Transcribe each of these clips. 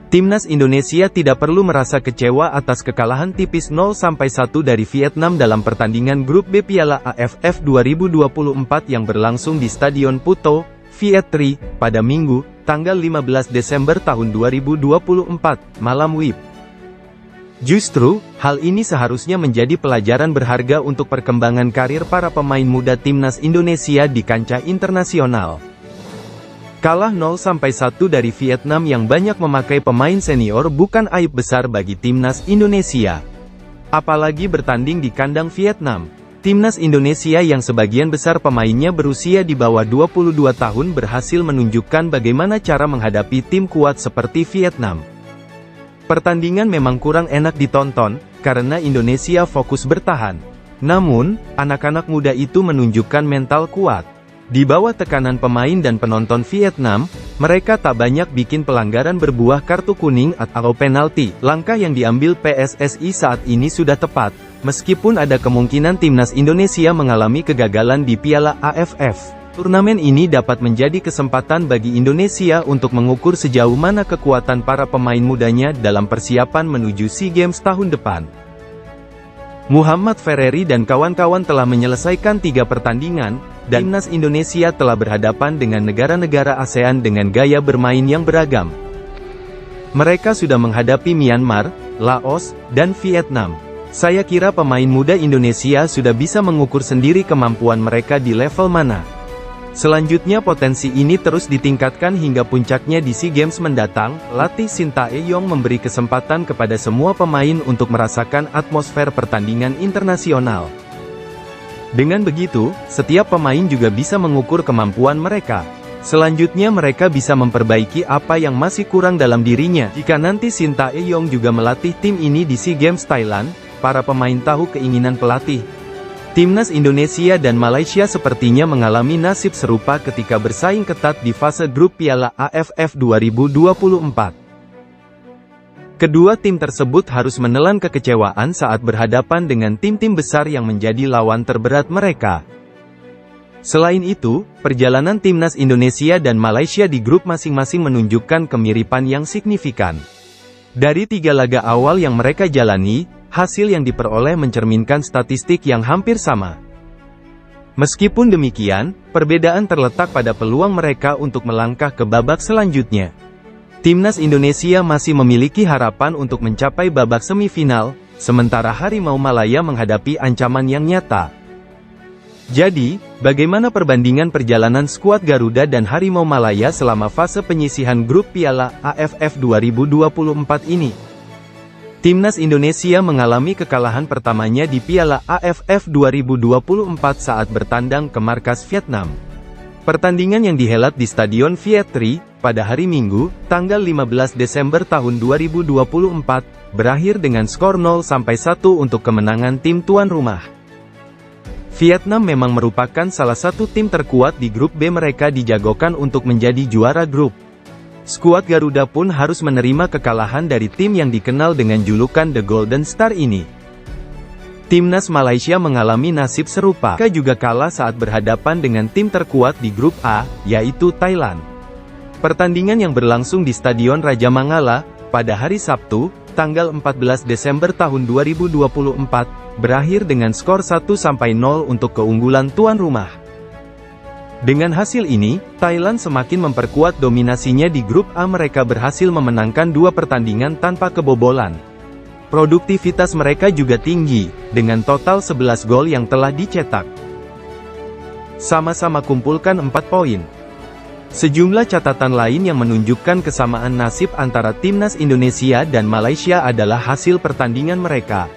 Timnas Indonesia tidak perlu merasa kecewa atas kekalahan tipis 0-1 dari Vietnam dalam pertandingan grup B Piala AFF 2024 yang berlangsung di Stadion Puto, Viet Tri, pada Minggu, tanggal 15 Desember tahun 2024, malam WIB. Justru, hal ini seharusnya menjadi pelajaran berharga untuk perkembangan karir para pemain muda Timnas Indonesia di kancah internasional. Kalah 0-1 dari Vietnam yang banyak memakai pemain senior bukan aib besar bagi Timnas Indonesia. Apalagi bertanding di kandang Vietnam. Timnas Indonesia yang sebagian besar pemainnya berusia di bawah 22 tahun berhasil menunjukkan bagaimana cara menghadapi tim kuat seperti Vietnam. Pertandingan memang kurang enak ditonton, karena Indonesia fokus bertahan. Namun, anak-anak muda itu menunjukkan mental kuat. Di bawah tekanan pemain dan penonton Vietnam, mereka tak banyak bikin pelanggaran berbuah kartu kuning atau penalti. Langkah yang diambil PSSI saat ini sudah tepat, meskipun ada kemungkinan Timnas Indonesia mengalami kegagalan di Piala AFF. Turnamen ini dapat menjadi kesempatan bagi Indonesia untuk mengukur sejauh mana kekuatan para pemain mudanya dalam persiapan menuju SEA Games tahun depan. Muhammad Ferreri dan kawan-kawan telah menyelesaikan 3 pertandingan, dan Timnas Indonesia telah berhadapan dengan negara-negara ASEAN dengan gaya bermain yang beragam. Mereka sudah menghadapi Myanmar, Laos, dan Vietnam. Saya kira pemain muda Indonesia sudah bisa mengukur sendiri kemampuan mereka di level mana. Selanjutnya potensi ini terus ditingkatkan hingga puncaknya di SEA Games mendatang. Latih Sintayong memberi kesempatan kepada semua pemain untuk merasakan atmosfer pertandingan internasional. Dengan begitu, setiap pemain juga bisa mengukur kemampuan mereka. Selanjutnya mereka bisa memperbaiki apa yang masih kurang dalam dirinya. Jika nanti Sintayong juga melatih tim ini di SEA Games Thailand, para pemain tahu keinginan pelatih. Timnas Indonesia dan Malaysia sepertinya mengalami nasib serupa ketika bersaing ketat di fase grup Piala AFF 2024. Kedua tim tersebut harus menelan kekecewaan saat berhadapan dengan tim-tim besar yang menjadi lawan terberat mereka. Selain itu, perjalanan Timnas Indonesia dan Malaysia di grup masing-masing menunjukkan kemiripan yang signifikan. Dari 3 laga awal yang mereka jalani, hasil yang diperoleh mencerminkan statistik yang hampir sama. Meskipun demikian, perbedaan terletak pada peluang mereka untuk melangkah ke babak selanjutnya. Timnas Indonesia masih memiliki harapan untuk mencapai babak semifinal, sementara Harimau Malaya menghadapi ancaman yang nyata. Jadi, bagaimana perbandingan perjalanan skuad Garuda dan Harimau Malaya selama fase penyisihan grup Piala AFF 2024 ini? Timnas Indonesia mengalami kekalahan pertamanya di Piala AFF 2024 saat bertandang ke markas Vietnam. Pertandingan yang dihelat di Stadion Viet Tri, pada hari Minggu, tanggal 15 Desember tahun 2024, berakhir dengan skor 0-1 untuk kemenangan tim tuan rumah. Vietnam memang merupakan salah satu tim terkuat di grup B, mereka dijagokan untuk menjadi juara grup. Skuad Garuda pun harus menerima kekalahan dari tim yang dikenal dengan julukan The Golden Star ini. Timnas Malaysia mengalami nasib serupa. Mereka juga kalah saat berhadapan dengan tim terkuat di grup A, yaitu Thailand. Pertandingan yang berlangsung di Stadion Raja Mangala, pada hari Sabtu, tanggal 14 Desember tahun 2024, berakhir dengan skor 1-0 untuk keunggulan tuan rumah. Dengan hasil ini, Thailand semakin memperkuat dominasinya di grup A. Mereka berhasil memenangkan 2 pertandingan tanpa kebobolan. Produktivitas mereka juga tinggi, dengan total 11 gol yang telah dicetak. Sama-sama kumpulkan 4 poin. Sejumlah catatan lain yang menunjukkan kesamaan nasib antara Timnas Indonesia dan Malaysia adalah hasil pertandingan mereka.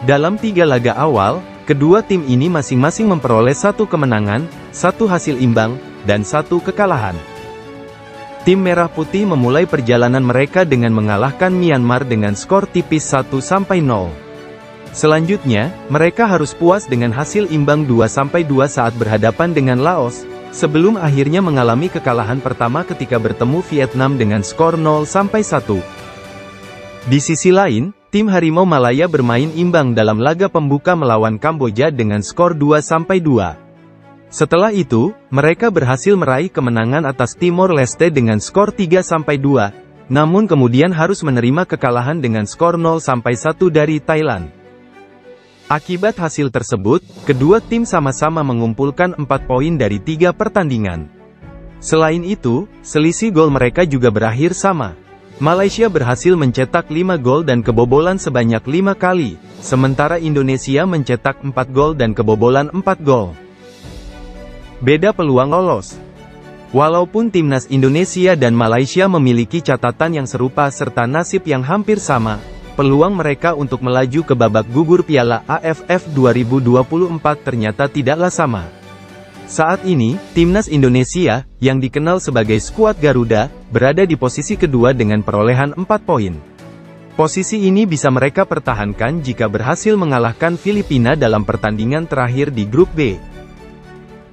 Dalam 3 laga awal, kedua tim ini masing-masing memperoleh 1 kemenangan, 1 hasil imbang, dan 1 kekalahan. Tim Merah Putih memulai perjalanan mereka dengan mengalahkan Myanmar dengan skor tipis 1-0. Selanjutnya, mereka harus puas dengan hasil imbang 2-2 saat berhadapan dengan Laos, sebelum akhirnya mengalami kekalahan pertama ketika bertemu Vietnam dengan skor 0-1. Di sisi lain, tim Harimau Malaya bermain imbang dalam laga pembuka melawan Kamboja dengan skor 2-2. Setelah itu, mereka berhasil meraih kemenangan atas Timor Leste dengan skor 3-2, namun kemudian harus menerima kekalahan dengan skor 0-1 dari Thailand. Akibat hasil tersebut, kedua tim sama-sama mengumpulkan 4 poin dari 3 pertandingan. Selain itu, selisih gol mereka juga berakhir sama. Malaysia berhasil mencetak 5 gol dan kebobolan sebanyak 5 kali, sementara Indonesia mencetak 4 gol dan kebobolan 4 gol. Beda peluang lolos. Walaupun timnas Indonesia dan Malaysia memiliki catatan yang serupa serta nasib yang hampir sama, peluang mereka untuk melaju ke babak gugur Piala AFF 2024 ternyata tidaklah sama. Saat ini, timnas Indonesia, yang dikenal sebagai skuad Garuda, berada di posisi kedua dengan perolehan 4 poin. Posisi ini bisa mereka pertahankan jika berhasil mengalahkan Filipina dalam pertandingan terakhir di grup B.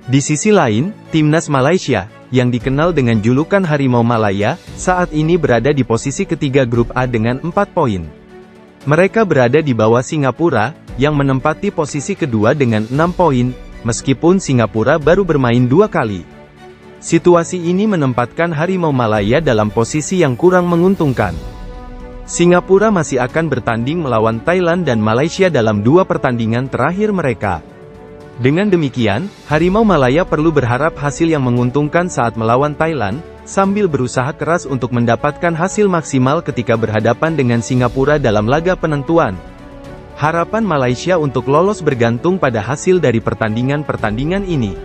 Di sisi lain, timnas Malaysia, yang dikenal dengan julukan Harimau Malaya, saat ini berada di posisi ketiga grup A dengan 4 poin. Mereka berada di bawah Singapura, yang menempati posisi kedua dengan 6 poin, meskipun Singapura baru bermain 2 kali. Situasi ini menempatkan Harimau Malaya dalam posisi yang kurang menguntungkan. Singapura masih akan bertanding melawan Thailand dan Malaysia dalam 2 pertandingan terakhir mereka. Dengan demikian, Harimau Malaya perlu berharap hasil yang menguntungkan saat melawan Thailand, sambil berusaha keras untuk mendapatkan hasil maksimal ketika berhadapan dengan Singapura dalam laga penentuan. Harapan Malaysia untuk lolos bergantung pada hasil dari pertandingan-pertandingan ini.